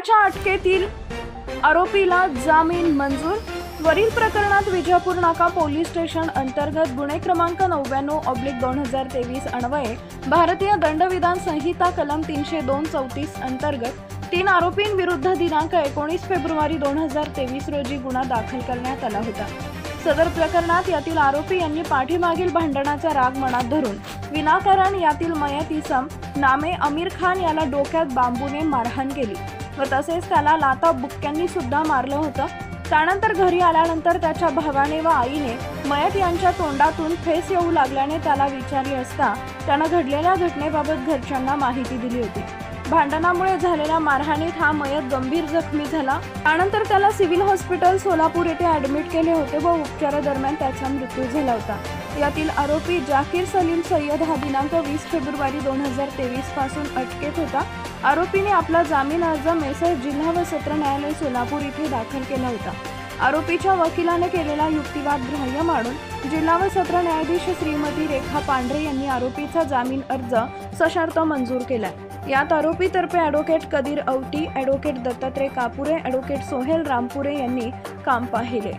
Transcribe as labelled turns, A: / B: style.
A: पुण्याच्या अटकेतील आरोपीला जामीन मंजूर। वरील प्रकरणात विजापूर नाका पोलीस स्टेशन अंतर्गत गुन्हे क्रमांक 99/2023 अन्वये भारतीय दंडविधान संहिता कलम 302-34 अंतर्गत 3 आरोपींविरुद्ध दिनांक 19 फेब्रुवारी 2023 रोजी गुन्हा दाखल करण्यात आला होता। सदर प्रकरणात यातील आरोपी यांनी पाठीमागील भांडणाचा राग मनात धरून विनाकारण यातील मयत इसम नामे आमिर खान याला डोक्यात बांबूने मारहाण केली व तसेच त्याला लाथा बुक्क्यांनी सुद्धा मारलं होतं। त्यानंतर घरी आल्यानंतर त्याच्या भावाने व आईने मयत यांच्या तोंडातून फेस येऊ लागल्याने त्याला विचारले असता त्यानं घडलेल्या घटनेबाबत घरच्यांना माहिती दिली होती। भांडणामुळे झालेल्या मारहाणीत हा मयत गंभीर जखमी झाला। त्यानंतर त्याला सिव्हिल हॉस्पिटल सोलापूर येथे ॲडमिट केले होते व उपचारादरम्यान त्याचा मृत्यू झाला होता। यातील आरोपी जाकीर सलीम सय्यद हा दिनांक 20 फेब्रुवारी 2023 पासून अटकेत होता। आरोपीने आपला जामीन अर्ज मेसर जिल्हा व सत्र न्यायालय सोलापूर येथे दाखल केला होता। आरोपीच्या वकिलाने केलेला युक्तिवाद ग्राह्य मानून जिल्हा व सत्र न्यायाधीश श्रीमती रेखा पांढरे यांनी आरोपीचा जामीन अर्ज सशर्त मंजूर केला। यात आरोपीतर्फे advocate Kadir Auti, advocate Dattatray Kapure, advocate Sohel Rampure यांनी काम पाहिले।